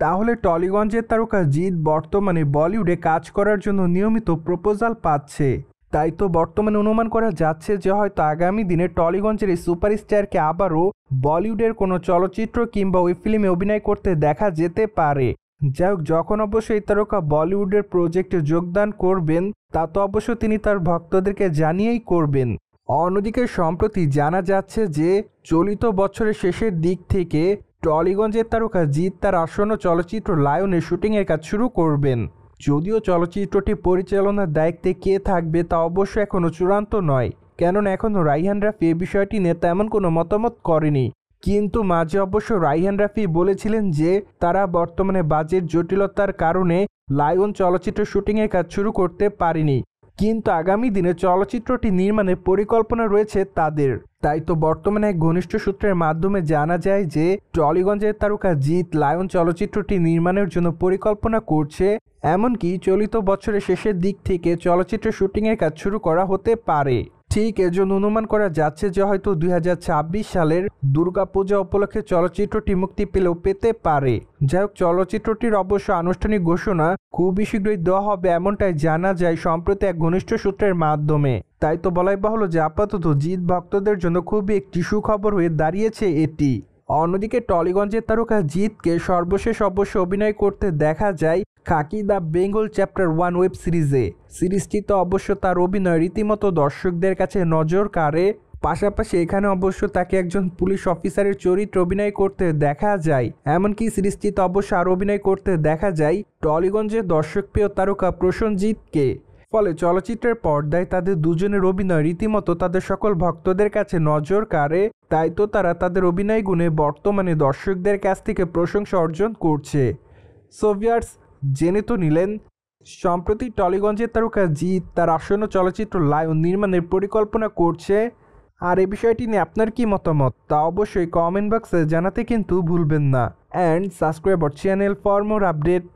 তাহলে টলিগঞ্জের তারকা জিৎ বর্তমানে বলিউডে কাজ করার জন্য নিয়মিত প্রপোজাল পাচ্ছে। তাই তো বর্তমানে অনুমান করা যাচ্ছে যে হয়তো আগামী দিনে টলিগঞ্জের এই সুপারস্টারকে আবারও বলিউডের কোনো চলচ্চিত্র কিংবা ওই ফিল্মে অভিনয় করতে দেখা যেতে পারে। যাই হোক, যখন অবশ্য এই তারকা বলিউডের প্রজেক্টে যোগদান করবেন তা তো অবশ্য তিনি তার ভক্তদেরকে জানিয়েই করবেন। অন্যদিকে সম্প্রতি জানা যাচ্ছে যে চলিত বছরের শেষের দিক থেকে টলিগঞ্জের তারকা জিৎ তার আসন্ন চলচ্চিত্র লায়নের শুটিংয়ের কাজ শুরু করবেন। যদিও চলচ্চিত্রটি পরিচালনার দায়িত্বে কে থাকবে তা অবশ্য এখনও চূড়ান্ত নয়, কেননা এখনও রাইহান রাফি এই বিষয়টি নিয়ে তেমন কোনো মতামত করেনি। কিন্তু মাঝে অবশ্য রাইহান রাফি বলেছিলেন যে তারা বর্তমানে বাজেট জটিলতার কারণে লায়ন চলচ্চিত্র শুটিংয়ের কাজ শুরু করতে পারেনি, কিন্তু আগামী দিনে চলচ্চিত্রটি নির্মাণের পরিকল্পনা রয়েছে তাদের। তাই তো বর্তমানে এক ঘনিষ্ঠ সূত্রের মাধ্যমে জানা যায় যে টলিগঞ্জের তারকা জিৎ লায়ন চলচ্চিত্রটি নির্মাণের জন্য পরিকল্পনা করছে, এমনকি চলিত বছরের শেষের দিক থেকে চলচ্চিত্র শুটিংয়ের কাজ শুরু করা হতে পারে। ঠিক এজন্য অনুমান করা যাচ্ছে যে হয়তো 2026 সালের দুর্গাপূজা উপলক্ষে চলচ্চিত্রটি মুক্তি পেলেও পেতে পারে। যাই হোক, চলচ্চিত্রটির অবশ্য আনুষ্ঠানিক ঘোষণা খুবই শীঘ্রই দেওয়া হবে এমনটাই জানা যায় সম্প্রতি এক ঘনিষ্ঠ সূত্রের মাধ্যমে। তাই তো বলাই বাহুল্য যে আপাতত জিৎ ভক্তদের জন্য খুবই একটি সুখবর হয়ে দাঁড়িয়েছে এটি। অন্যদিকে টলিগঞ্জের তারকা জিৎকে সর্বশেষ অবশ্য অভিনয় করতে দেখা যায় খাকি দ্য বেঙ্গল চ্যাপ্টার 1 ওয়েব সিরিজে। সিরিজটিতে অবশ্য তার অভিনয় রীতিমতো দর্শকদের কাছে নজর কাড়ে। পাশাপাশি এখানে অবশ্য তাকে একজন পুলিশ অফিসারের চরিত্রে অভিনয় করতে দেখা যায়। এমনকি সিরিজটিতে অবশ্য আরও অভিনয় করতে দেখা যায় টলিগঞ্জের দর্শকপ্রিয় তারকা প্রসেনজিৎকে। ফলে চলচ্চিত্রের পর্দায় তাদের দুজনের অভিনয় রীতিমতো তাদের সকল ভক্তদের কাছে নজর কাড়ে। তাই তো তারা তাদের অভিনয় গুণে বর্তমানে দর্শকদের কাছ থেকে প্রশংসা অর্জন করছে। সো ভিউয়ার্স, জেনে তো নিলেন সম্প্রতি টলিগঞ্জের তারকা জিৎ তার আসন্ন চলচ্চিত্র লায়ন নির্মাণের পরিকল্পনা করছে। আর এই বিষয়টি নিয়ে আপনার কি মতামত তা অবশ্যই কমেন্ট বক্সে জানাতে কিন্তু ভুলবেন না। And subscribe our channel for more update.